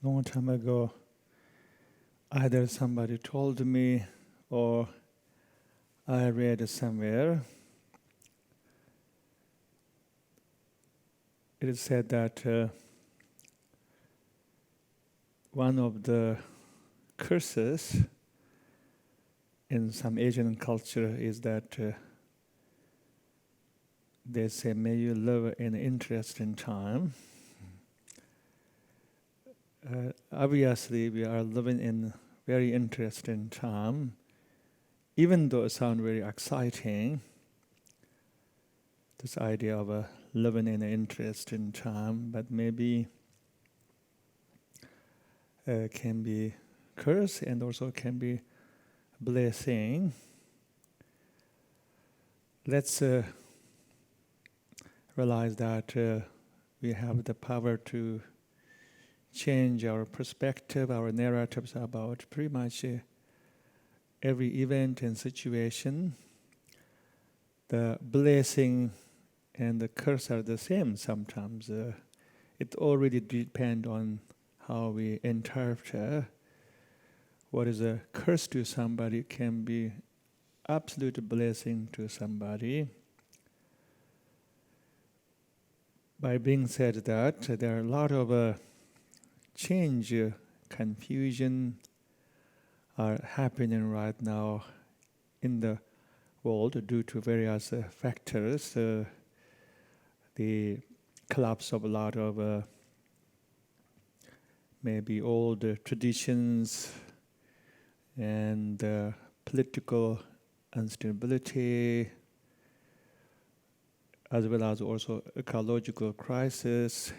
long time ago, either somebody told me or I read somewhere. It is said that one of the curses in some Asian culture is that they say, may you live in interesting time. Obviously, we are living in very interesting time, even though it sounds very exciting. This idea of living in an interesting time, but maybe can be curse and also can be blessing. Let's realize that we have the power to change our perspective, our narratives about pretty much every event and situation. The blessing and the curse are the same sometimes. It already depends on how we interpret. What is a curse to somebody can be absolute blessing to somebody. By being said that, there are a lot of change, confusion are happening right now in the world due to various factors. The collapse of a lot of maybe old traditions and political instability, as well as also ecological crisis.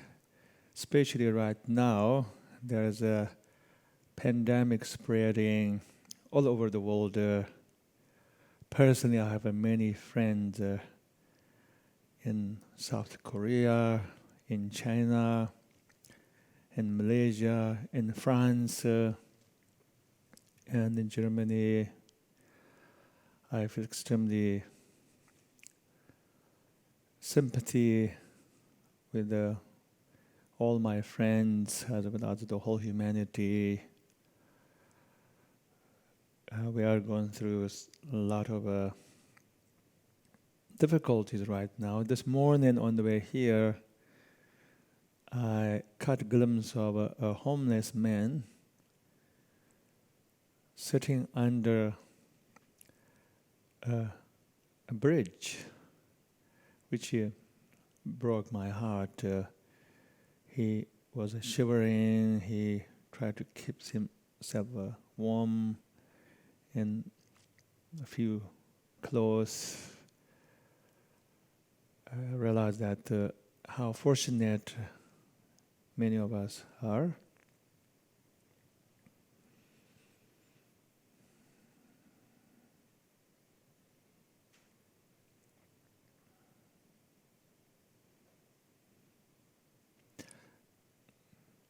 Especially right now, there's a pandemic spreading all over the world. Personally, I have many friends in South Korea, in China, in Malaysia, in France, and in Germany. I feel extremely sympathy with all my friends, as well as the whole humanity. We are going through a lot of difficulties right now. This morning on the way here, I caught a glimpse of a homeless man sitting under a bridge, which broke my heart. He was shivering, he tried to keep himself warm in a few clothes. I realized that how fortunate many of us are.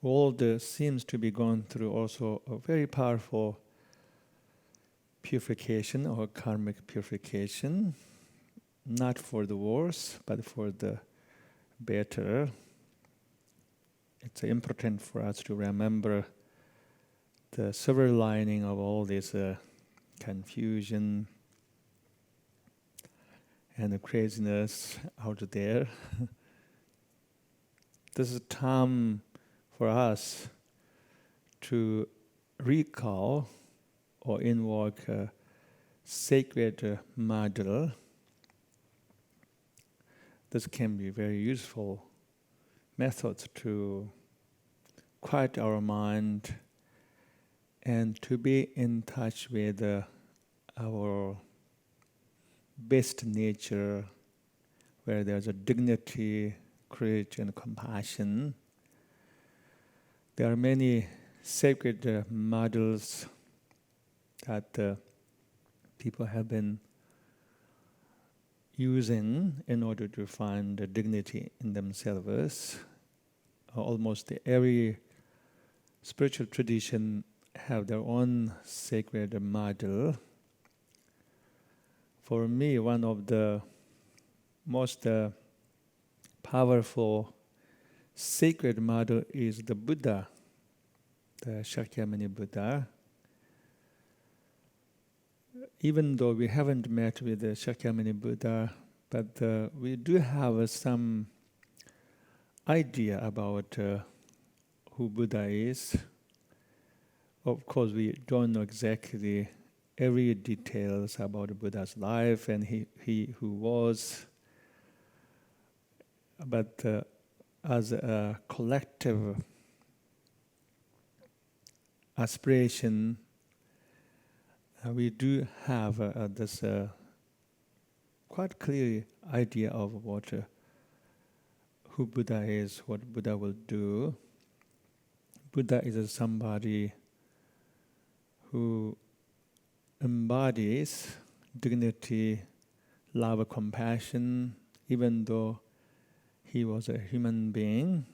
World seems to be going through also a very powerful purification or karmic purification, not for the worse, but for the better. It's important for us to remember the silver lining of all this confusion and the craziness out there. This is a time for us to recall or invoke a sacred model. This can be very useful methods to quiet our mind and to be in touch with our best nature, where there's a dignity, courage, and compassion. There are many sacred models that people have been using in order to find the dignity in themselves. Almost every spiritual tradition have their own sacred model. For me, one of the most powerful sacred model is the Buddha. the Shakyamuni Buddha. Even though we haven't met with the Shakyamuni Buddha, but we do have some idea about who Buddha is. Of course, we don't know exactly every details about Buddha's life and he who was, but as a collective aspiration, we do have this quite clear idea of what who Buddha is, what Buddha will do. Buddha is somebody who embodies dignity, love, compassion, even though he was a human being.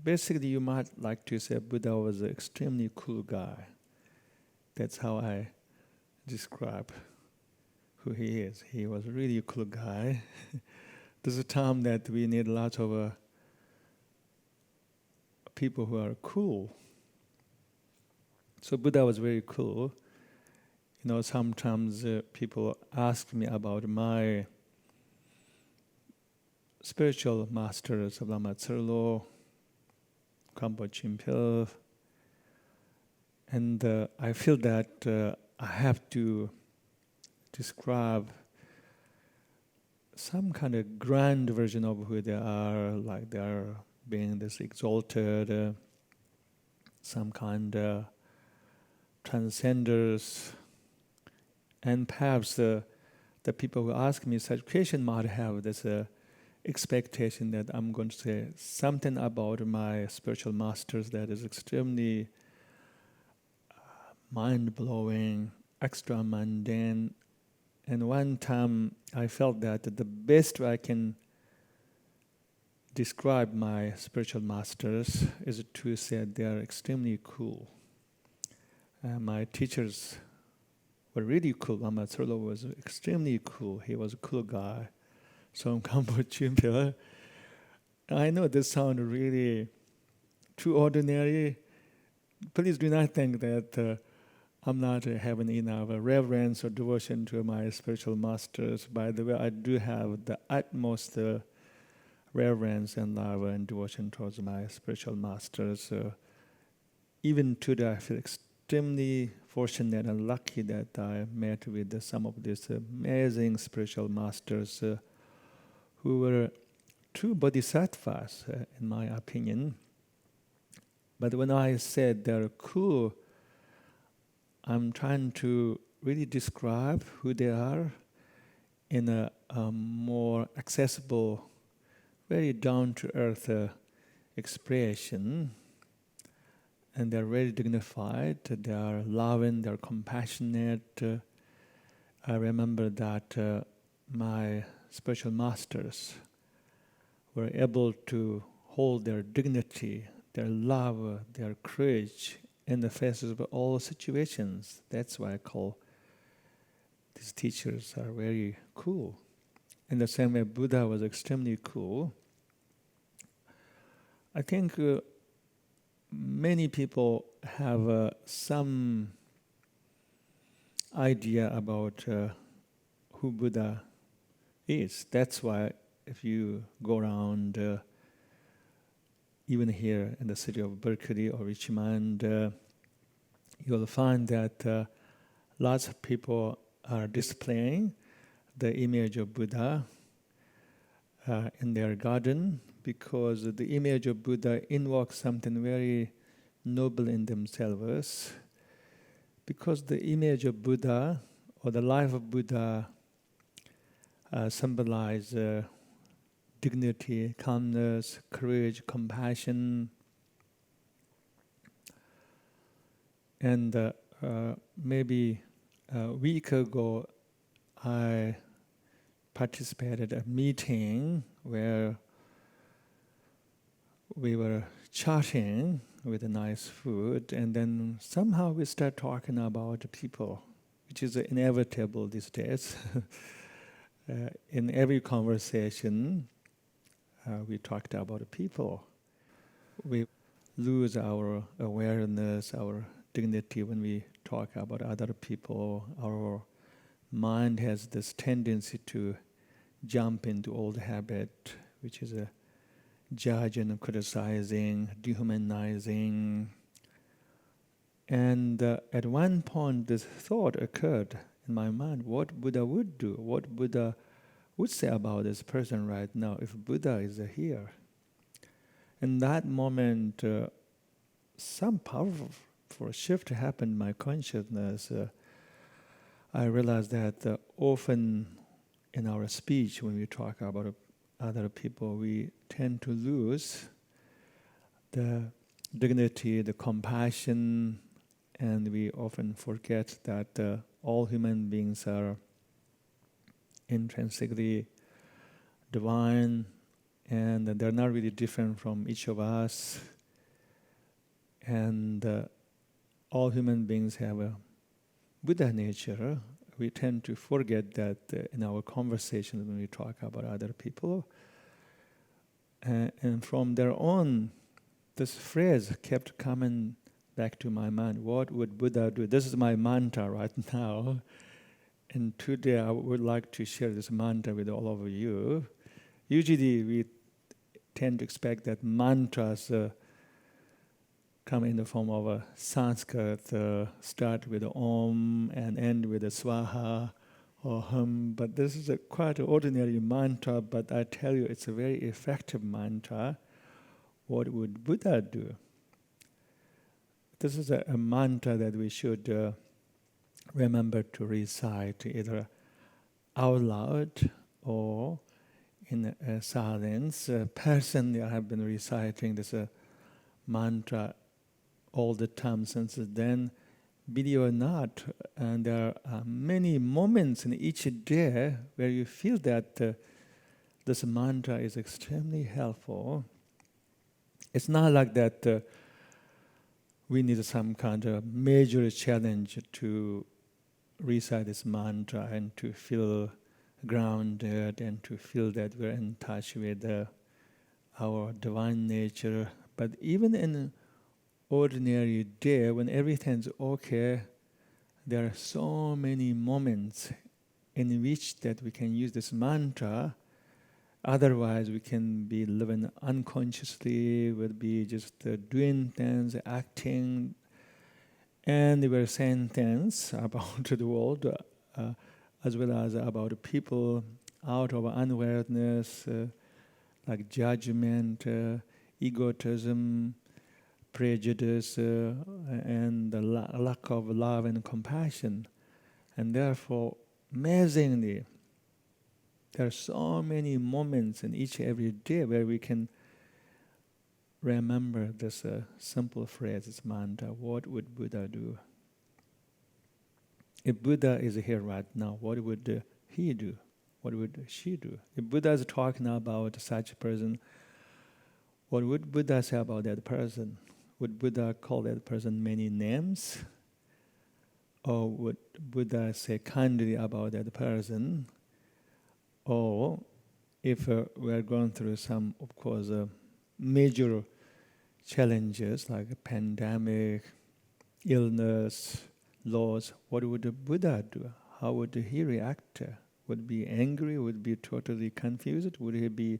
Basically, you might like to say Buddha was an extremely cool guy. That's how I describe who he is. He was a really cool guy. There's a term that we need lots of people who are cool. So Buddha was very cool. You know, sometimes people ask me about my spiritual masters, Lama Tserlo, Kampo Chimpil, and I feel that I have to describe some kind of grand version of who they are, like they are being this exalted, some kind of transcenders. And perhaps the people who ask me such question might have this expectation that I'm going to say something about my spiritual masters that is extremely mind-blowing, extra mundane. And one time I felt that the best way I can describe my spiritual masters is to say they are extremely cool. My teachers were really cool. Lama Tserlo was extremely cool. He was a cool guy. So Kampo Chimpil. I know this sounds really too ordinary. Please do not think that I'm not having enough reverence or devotion to my spiritual masters. By the way, I do have the utmost reverence and love and devotion towards my spiritual masters. Even today, I feel extremely fortunate and lucky that I met with some of these amazing spiritual masters who were true bodhisattvas, in my opinion. But when I said they're cool, I'm trying to really describe who they are in a more accessible, very down-to-earth expression. And they're very dignified, they are loving, they're compassionate. I remember that my spiritual masters were able to hold their dignity, their love, their courage in the face of all situations. That's why I call these teachers are very cool. In the same way, Buddha was extremely cool. I think many people have some idea about who Buddha is. That's why if you go around, even here in the city of Berkeley or Richmond, you'll find that lots of people are displaying the image of Buddha in their garden, because the image of Buddha invokes something very noble in themselves. Because the image of Buddha or the life of Buddha symbolize dignity, calmness, courage, compassion. And maybe a week ago, I participated in a meeting where we were chatting with a nice food, and then somehow we start talking about people, which is inevitable these days. In every conversation, we talked about people. lose our awareness, our dignity when we talk about other people. Our mind has this tendency to jump into old habit, which is a judging, criticizing, dehumanizing. And at one point, this thought occurred in my mind: what Buddha would do, what Buddha would say about this person right now if Buddha is here. In that moment, some powerful shift happened in my consciousness. I realized that often in our speech, when we talk about other people, we tend to lose the dignity, the compassion, and we often forget that all human beings are intrinsically divine, and they're not really different from each of us. And all human beings have a Buddha nature. We tend to forget that in our conversations when we talk about other people. And from there on, this phrase kept coming back to my mind. What would Buddha do? This is my mantra right now. And today I would like to share this mantra with all of you. Usually we tend to expect that mantras come in the form of a Sanskrit, start with Om and end with a Swaha or Hum. But this is a quite ordinary mantra, but I tell you it's a very effective mantra. What would Buddha do? This is a mantra that we should remember to recite either out loud or in silence. Personally, I have been reciting this mantra all the time since then. Believe or not, and there are many moments in each day where you feel that this mantra is extremely helpful. It's not like that we need some kind of major challenge to recite this mantra and to feel grounded and to feel that we're in touch with our divine nature. But even in an ordinary day, when everything's okay, there are so many moments in which that we can use this mantra. Otherwise, we can be living unconsciously, we'll be just doing things, acting, and we're saying things about the world, as well as about people out of unawareness, like judgment, egotism, prejudice, and the lack of love and compassion. And therefore, amazingly, there are so many moments in each every day where we can remember this simple phrase, this mantra: what would Buddha do? If Buddha is here right now, what would he do? What would she do? If Buddha is talking about such a person, what would Buddha say about that person? Would Buddha call that person many names? Or would Buddha say kindly about that person? Or if we are going through some, of course, major challenges like a pandemic, illness, loss, what would the Buddha do? How would he react? Would he be angry? Would he be totally confused? Would he be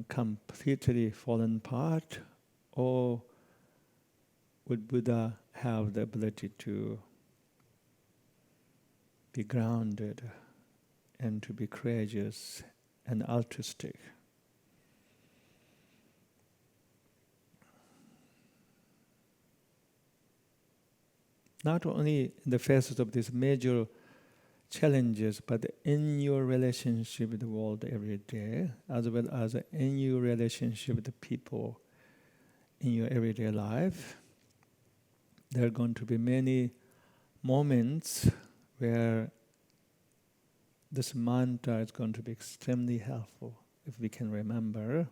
completely fallen apart? Or would Buddha have the ability to be grounded and to be courageous and altruistic? Not only in the faces of these major challenges, but in your relationship with the world every day, as well as in your relationship with the people in your everyday life. There are going to be many moments where this mantra is going to be extremely helpful if we can remember.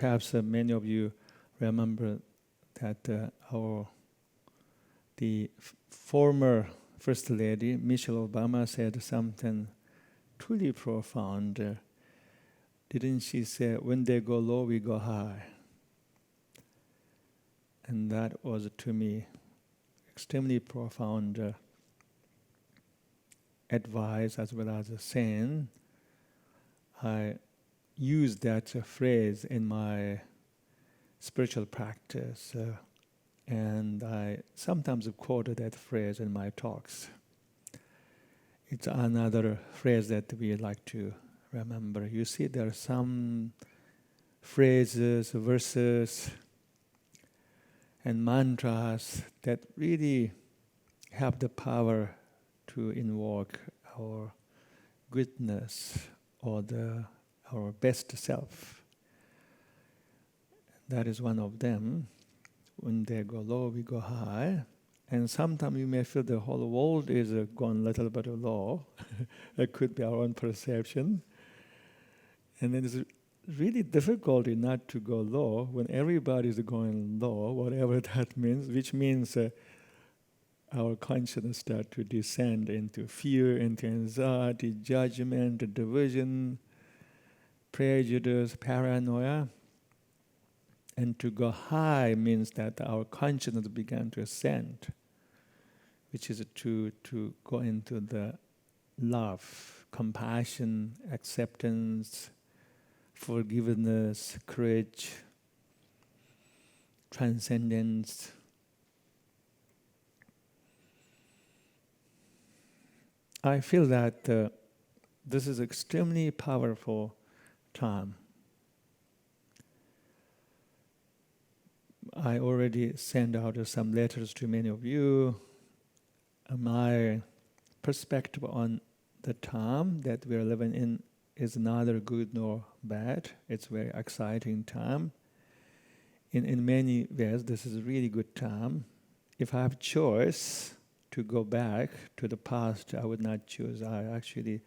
perhaps many of you remember that the former First Lady, Michelle Obama, said something truly profound. Didn't she say, when they go low, we go high? And that was, to me, extremely profound advice as well as a saying. I use that phrase in my spiritual practice, and I sometimes quote that phrase in my talks. It's another phrase that we like to remember. You see, there are some phrases, verses, and mantras that really have the power to invoke our goodness or our best self. That is one of them. When they go low, we go high. And sometimes you may feel the whole world is gone a little bit low. It could be our own perception. And then it's really difficult not to go low when everybody is going low, whatever that means, which means our consciousness starts to descend into fear, into anxiety, judgment, division, prejudice, paranoia. And to go high means that our consciousness began to ascend, which is to go into the love, compassion, acceptance, forgiveness, courage, transcendence. I feel that this is extremely powerful time. I already sent out some letters to many of you. My perspective on the time that we are living in is neither good nor bad. It's a very exciting time. In many ways, this is a really good time. If I have choice to go back to the past, I would not choose. I actually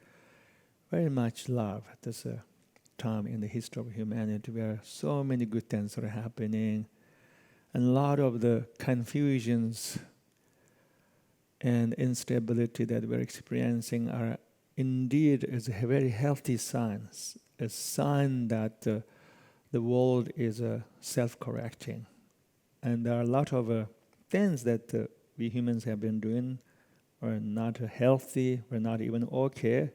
very much love this time in the history of humanity where so many good things are happening. And a lot of the confusions and instability that we're experiencing are indeed is a very healthy sign, a sign that the world is self-correcting. And there are a lot of things that we humans have been doing are not healthy, we're not even okay.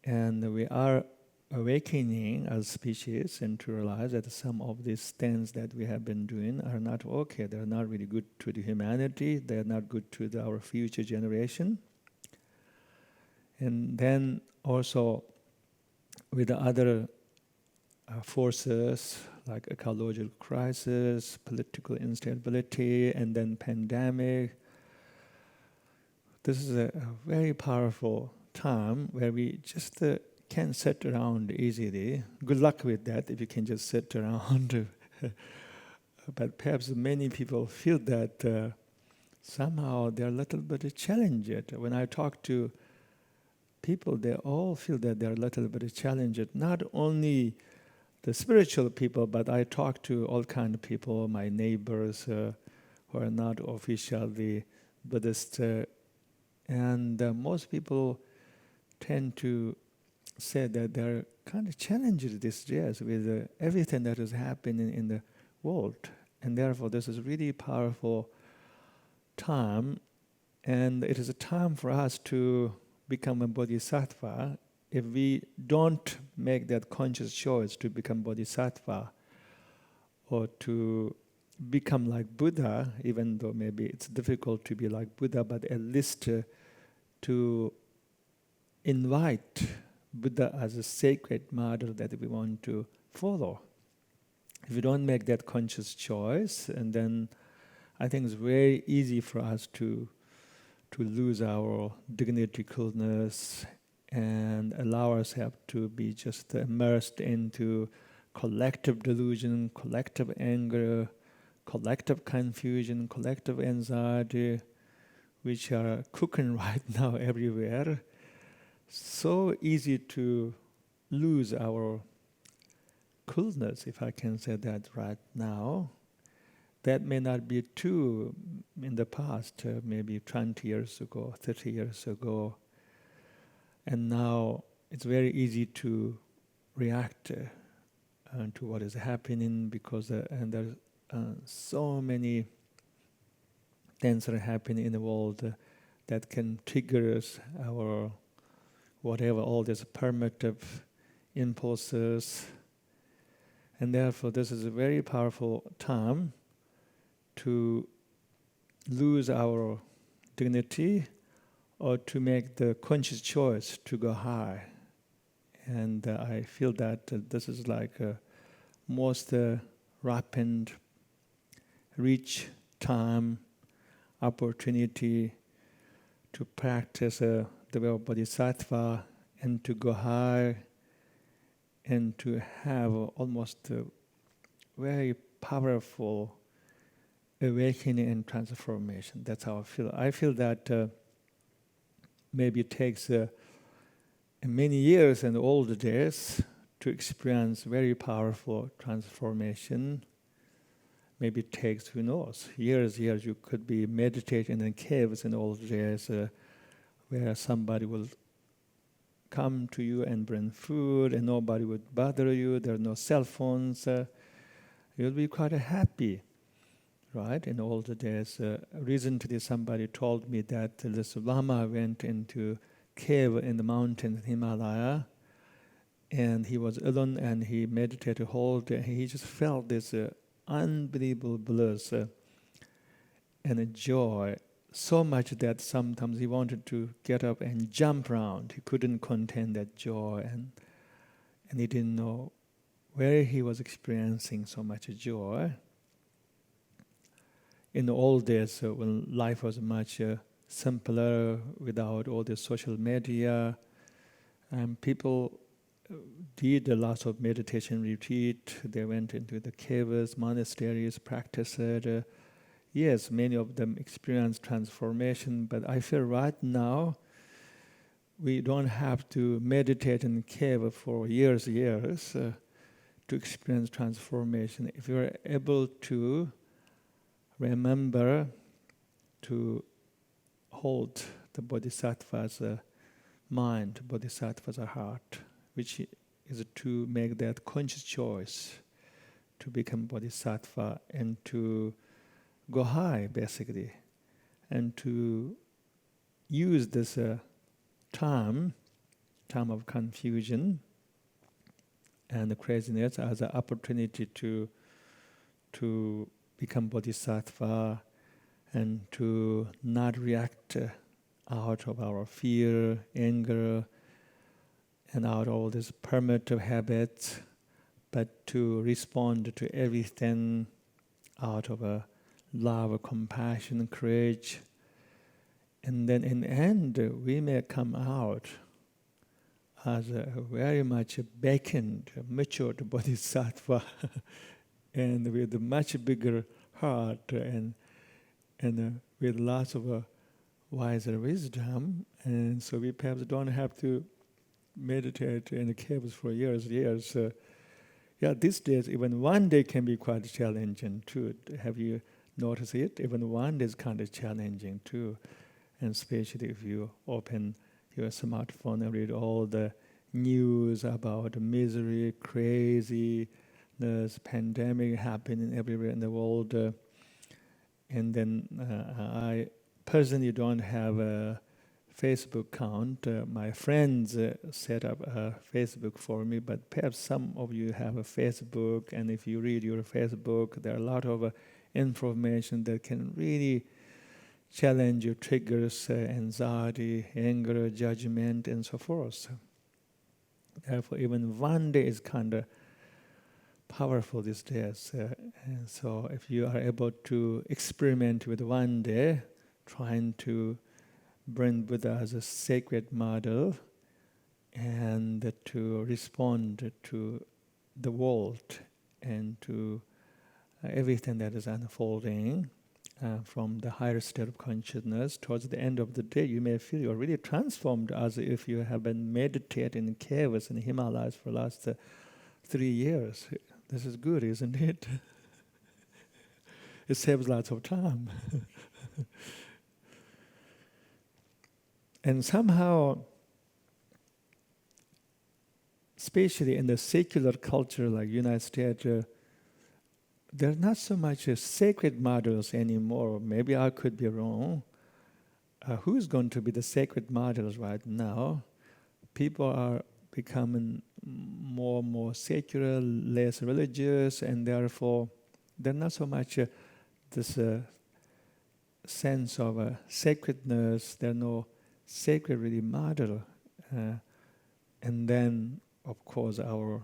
And we are awakening as species and to realize that some of these things that we have been doing are not okay. They're not really good to the humanity. They're not good to our future generation. And then also with the other forces like ecological crisis, political instability, and then pandemic. This is a very powerful time where we just can't sit around easily. Good luck with that if you can just sit around. But perhaps many people feel that somehow they're a little bit challenged. When I talk to people, they all feel that they're a little bit challenged. Not only the spiritual people, but I talk to all kinds of people, my neighbors who are not officially Buddhist. And most people tend to say that they're kind of challenged these days with everything that is happening in the world. And therefore, this is a really powerful time. And it is a time for us to become a bodhisattva. If we don't make that conscious choice to become bodhisattva or to become like Buddha, even though maybe it's difficult to be like Buddha, but at least to invite Buddha as a sacred model that we want to follow. If we don't make that conscious choice, and then I think it's very easy for us to lose our dignity, coolness, and allow ourselves to be just immersed into collective delusion, collective anger, collective confusion, collective anxiety, which are cooking right now everywhere. So easy to lose our coolness, if I can say that right now. That may not be true in the past, maybe 20 years ago, 30 years ago. And now it's very easy to react to what is happening because and there's so many things that are happening in the world that can trigger us, our whatever, all these primitive impulses. And therefore this is a very powerful time to lose our dignity or to make the conscious choice to go high. And I feel that this is like a most rapid, rich time, opportunity to practice develop bodhisattva and to go high and to have almost a very powerful awakening and transformation. That's how I feel. I feel that maybe it takes many years and old days to experience very powerful transformation. Maybe it takes, who knows, years. You could be meditating in caves in old days where somebody will come to you and bring food and nobody would bother you. There are no cell phones. You'll be quite happy. Right, in old days, recently somebody told me that this Lama went into cave in the mountains, Himalaya, and he was alone and he meditated whole day. He just felt this unbelievable bliss and a joy, so much that sometimes he wanted to get up and jump around. He couldn't contain that joy, and he didn't know where he was experiencing so much joy. In the old days, when life was much simpler, without all the social media, people did a lot of meditation retreat. They went into the caves, monasteries, practiced it. Yes, many of them experienced transformation, but I feel right now we don't have to meditate in the cave for years to experience transformation. If you're able to remember to hold the bodhisattva's mind, bodhisattva's heart, which is to make that conscious choice to become bodhisattva and to go high, basically, and to use this time of confusion and craziness as an opportunity to become bodhisattva and to not react out of our fear, anger, and out of all these primitive habits, but to respond to everything out of a love, compassion, courage. And then in the end, we may come out as a very much awakened, matured bodhisattva and with a much bigger heart and with lots of wiser wisdom. And so we perhaps don't have to meditate in the caves for years. These days, even one day can be quite challenging too. Have you noticed it? Even one day is kind of challenging too. And especially if you open your smartphone and read all the news about misery, craziness, pandemic happening everywhere in the world. And then I personally don't have a Facebook account. My friends set up a Facebook for me, but perhaps some of you have a Facebook, and if you read your Facebook, there are a lot of information that can really challenge your triggers, anxiety, anger, judgment, and so forth. Therefore, even one day is kind of powerful these days. And so if you are able to experiment with one day, trying to bring Buddha as a sacred model and to respond to the world and to everything that is unfolding from the higher state of consciousness, towards the end of the day, you may feel you're really transformed as if you have been meditating in caves in the Himalayas for the last 3 years. This is good, isn't it? It saves lots of time. And somehow, especially in the secular culture like United States, there's not so much sacred models anymore. Maybe I could be wrong. Who's going to be the sacred models right now? People are becoming more and more secular, less religious, and therefore there's not so much this sense of sacredness. There's no sacred really model. And then, of course, our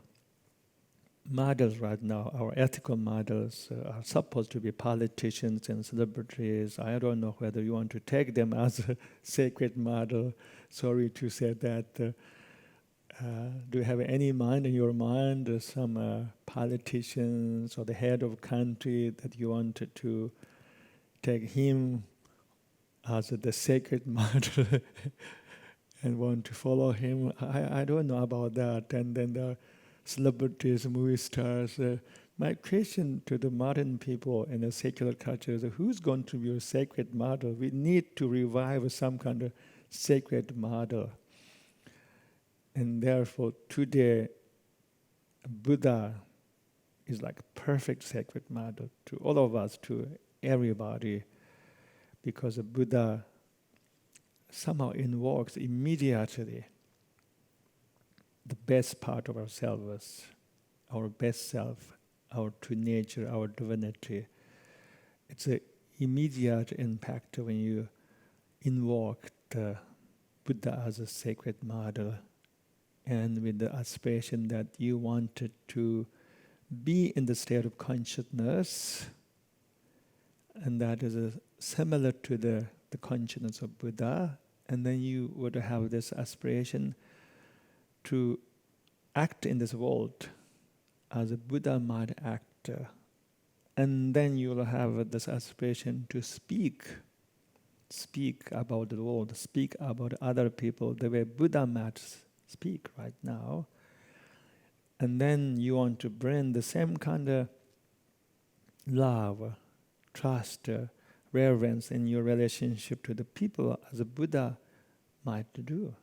models right now, our ethical models, are supposed to be politicians and celebrities. I don't know whether you want to take them as a sacred model. Sorry to say that. Do you have any mind in your mind, some politicians or the head of country that you wanted to take him as the sacred model and want to follow him? I don't know about that. And then there are celebrities, movie stars. My question to the modern people in the secular culture is, who's going to be a sacred model? We need to revive some kind of sacred model. And therefore, today, Buddha is like a perfect sacred model to all of us, to everybody, because the Buddha somehow invokes immediately the best part of ourselves, our best self, our true nature, our divinity. It's an immediate impact when you invoke the Buddha as a sacred model, and with the aspiration that you wanted to be in the state of consciousness, and that is similar to the consciousness of Buddha, and then you would have this aspiration to act in this world as a Buddha might act, and then you will have this aspiration to speak about the world, speak about other people the way Buddha might speak right now. And then you want to bring the same kind of love, trust, reverence in your relationship to the people as a Buddha might do.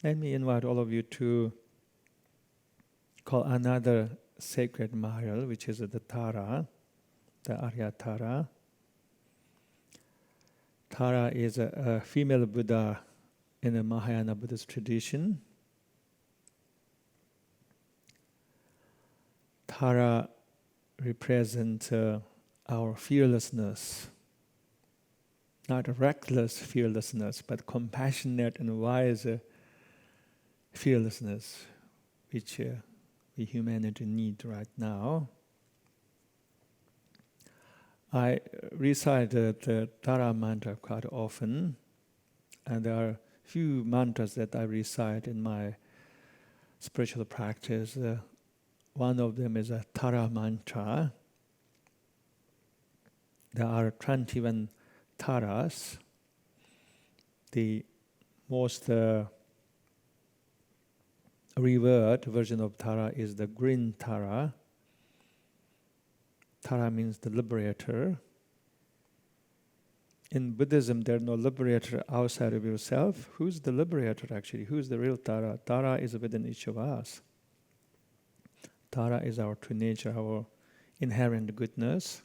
Let me invite all of you to call another sacred model, which is the Tara, the Arya Tara. Tara is a female Buddha in the Mahayana Buddhist tradition. Tara represents our fearlessness, not a reckless fearlessness, but compassionate and wise fearlessness, which we humanity need right now. I recite the Tara mantra quite often, and there are few mantras that I recite in my spiritual practice. One of them is a Tara mantra. There are 21 Taras. The most revered version of Tara is the green Tara. Tara means the liberator. In Buddhism, there's no liberator outside of yourself. Who's the liberator actually? Who's the real Tara? Tara is within each of us. Tara is our true nature, our inherent goodness.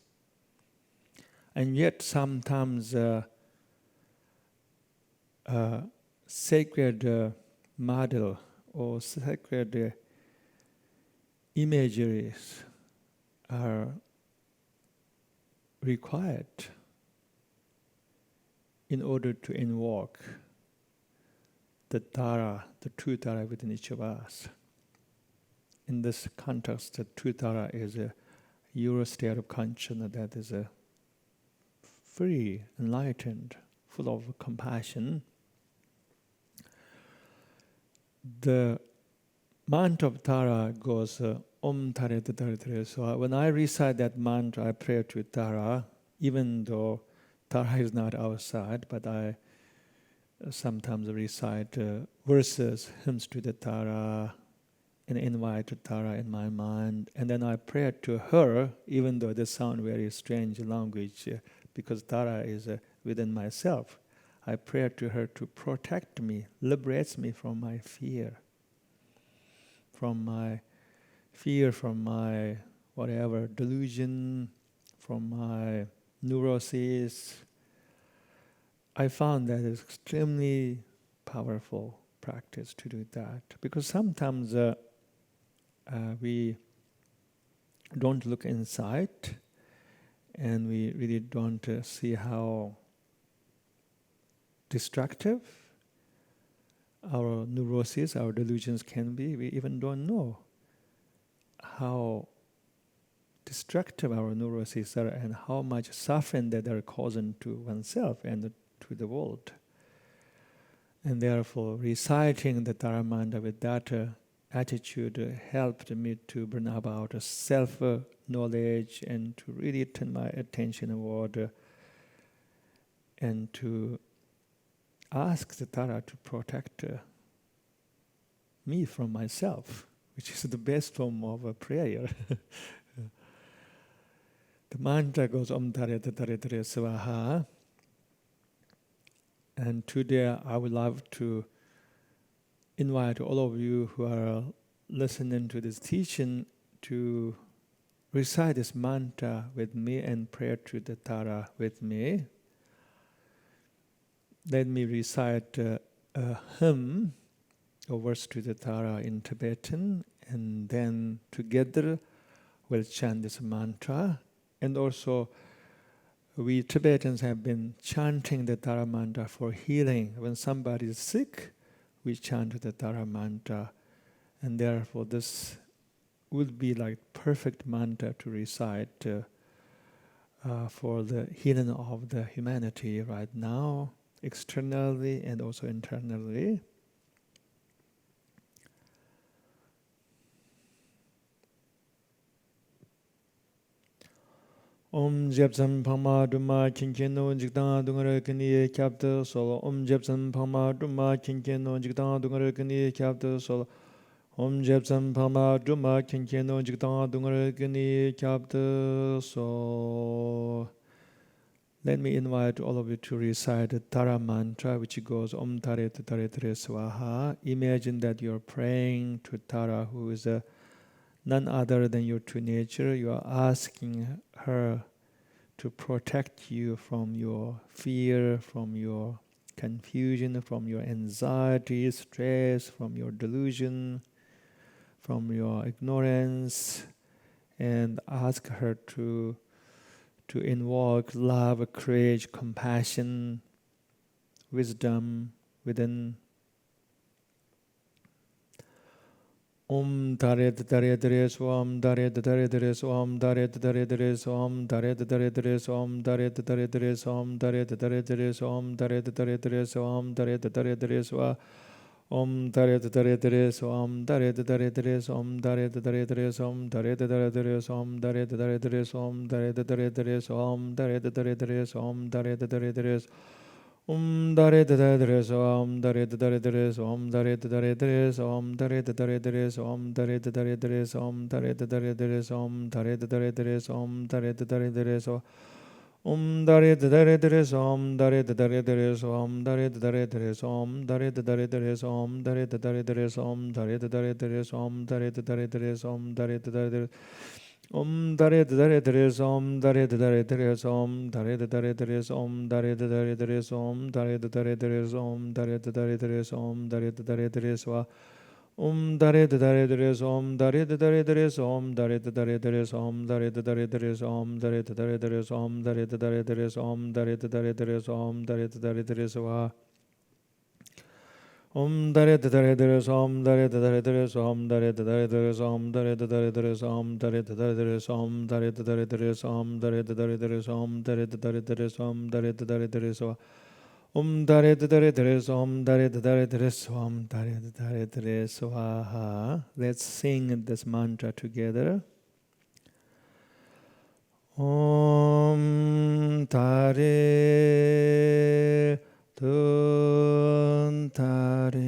And yet sometimes sacred model or sacred imageries are required in order to invoke the Dharma, the true Dharma within each of us. In this context, the true Dharma is a your state of consciousness that is a free, enlightened, full of compassion. The mantra of Tara goes Om Tare Tare Tare. So when I recite that mantra, I pray to Tara, even though Tara is not outside, but I sometimes recite verses, hymns to the Tara, and invite Tara in my mind. And then I pray to her, even though this sounds very strange language, because Tara is within myself. I pray to her to protect me, liberates me from my fear, from my whatever delusion, from my neuroses. I found that it's extremely powerful practice to do that, because sometimes we don't look inside, and we really don't see how destructive our neuroses, our delusions can be. We even don't know how destructive our neuroses are and how much suffering that are causing to oneself and to the world. And therefore, reciting the Dharmata with that attitude helped me to bring about a self-knowledge and to really turn my attention inward and to ask the Tara to protect me from myself, which is the best form of a prayer. The mantra goes Om Tare Tare Tare Swaha. And today I would love to invite all of you who are listening to this teaching to recite this mantra with me and pray to the Tara with me. Let me recite a hymn, a verse to the Tara in Tibetan, and then together we'll chant this mantra. And also, we Tibetans have been chanting the Tara mantra for healing. When somebody is sick, we chant the Tara mantra, and therefore this would be like perfect mantra to recite for the healing of the humanity right now, externally and also internally. Om Jepsam Pama Duma Kinkeno Jigdan Dungara Kani Capta Solo. Om Jepsam Pama Duma Kinkeno Jigdan Dungara Kani Capta Solo. Om Jepsam Pama Duma Kinkeno Jigdan Dungara Kani Capta Solo. Let me invite all of you to recite the Tara mantra, which goes Om Tare Tare Tare Swaha. Imagine that you're praying to Tara, who is none other than your true nature. You are asking her to protect you from your fear, from your confusion, from your anxiety, stress, from your delusion, from your ignorance, and ask her to invoke love, courage, compassion, wisdom within. Om Tare Tare Tare Swam Tare Tare Tare Swam Tare Tare Tare Swam Tare Tare Tare Swam Tare Tare Tare Swam Tare Tare Tare Swam Tare Tare Tare Swam Tare Tare Tare Swam Om Tare Tare Tare Swam Tare Tare Tare Swam Tare Tare Tare Swam Tare Tare Tare Swam Tare Tare Tare Swam Tare Tare Tare Swam Tare Tare Tare Swam Tare Tare Tare Om Dare Dare Om Dare Dare Om Dare Dare Om Dare Dare Om Dare Dare Om Dare Dare Om Dare Dare Om Dare Dare Om Dare Dare Om Dare Dare Om Dare Dare Om Dare Dare Om Dare Dare Om Dare Dare Om Dare Dare Om Dare Dare Om Dare Dare Dare Om Dare Dare Dare Om Dare Dare Dare Om Dare Dare Dare Om Dare Dare Dare Om Dare Dare Dare Om Dare Dare Dare Swa Om Dare Dare Dare Om Dare Dare Dare Om Dare Dare Dare Om Dare Dare Dare Om Dare Dare Dare Om Dare Dare Dare Om Dare Dare Dare Om Dare Dare Dare Swa Om Dare Dare Dare Som Dare Dare Dare Som Dare Dare Dare Som Dare Dare Dare Som Dare Dare Dare Som Dare Dare Dare Som Dare Dare Dare Som Dare Dare Dare Som Dare Dare Dare So Om Dare Dare Dare Som Dare Dare Dare Som Dare Dare Dare Swaha. Let's sing this mantra together. Om Tare Tun Tare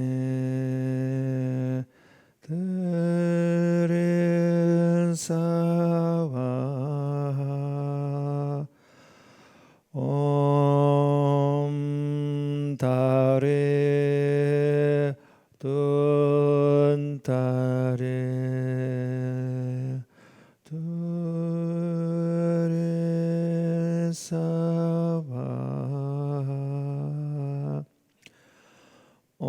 Tere Sava Om Tare Tun Tare Tere Sava Om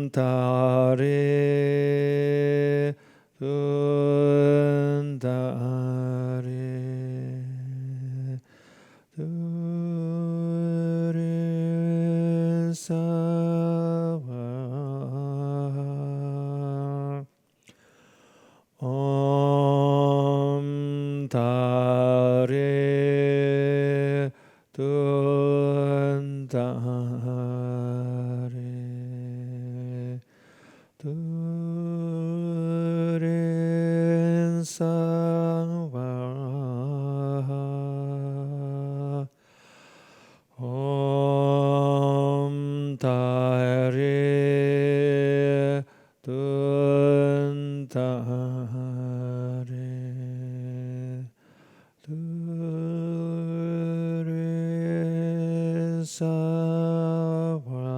Tare Tun Tare Tere Sava Om Tare Tun Tare Ture Sava Om Tare Tun Tare Ture Sava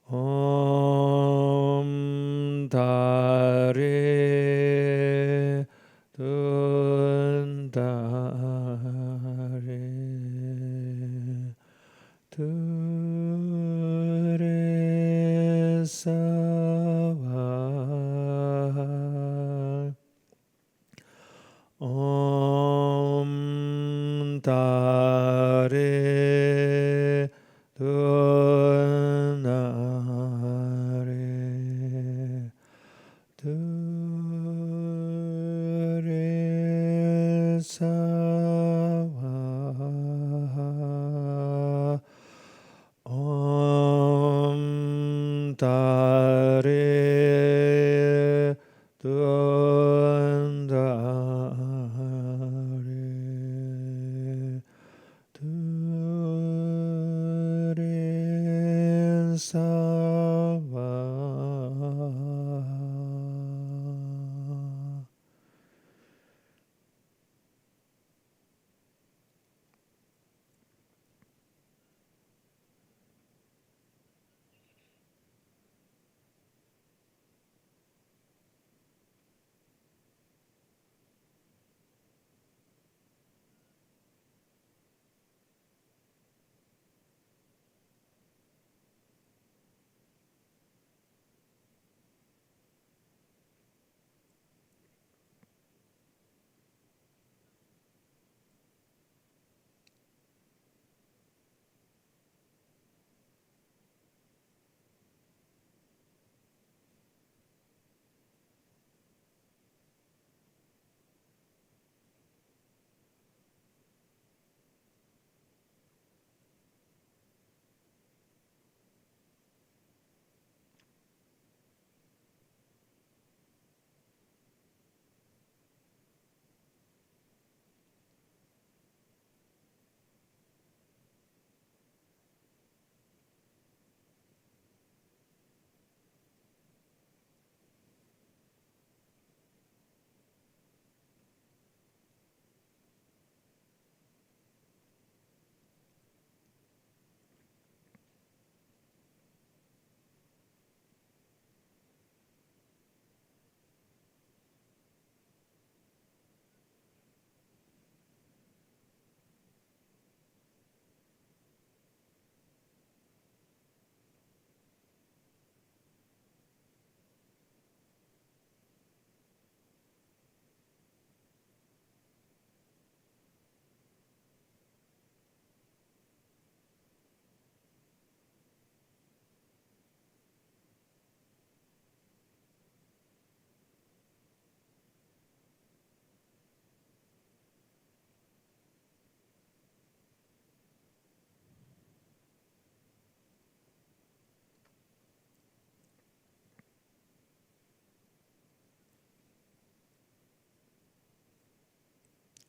Om Tare Tun Tare Ture Sava Om Tare Tun Tare Ture Sava Om Tare Tun Tare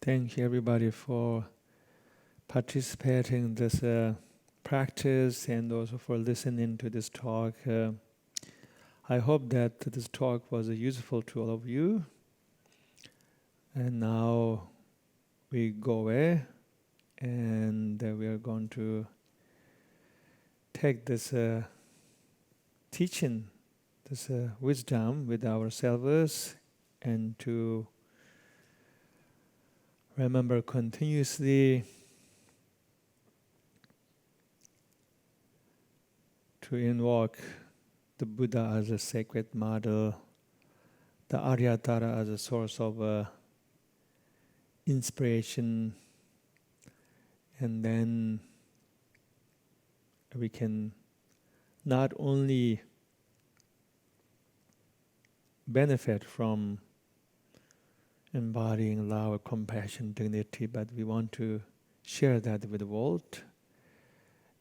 Thank you everybody for participating in this practice and also for listening to this talk. I hope that this talk was useful to all of you. And now we go away and we are going to take this teaching, this wisdom with ourselves and to remember continuously to invoke the Buddha as a sacred model, the Aryatara as a source of inspiration, and then we can not only benefit from embodying love, compassion, dignity, but we want to share that with the world,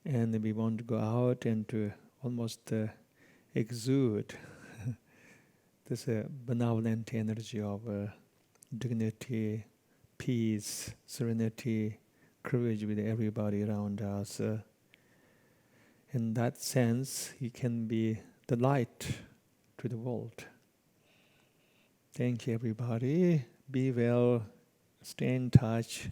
and we want to go out and to almost exude this benevolent energy of dignity, peace, serenity, courage with everybody around us. In that sense, you can be the light to the world. Thank you, everybody. Be well. Stay in touch.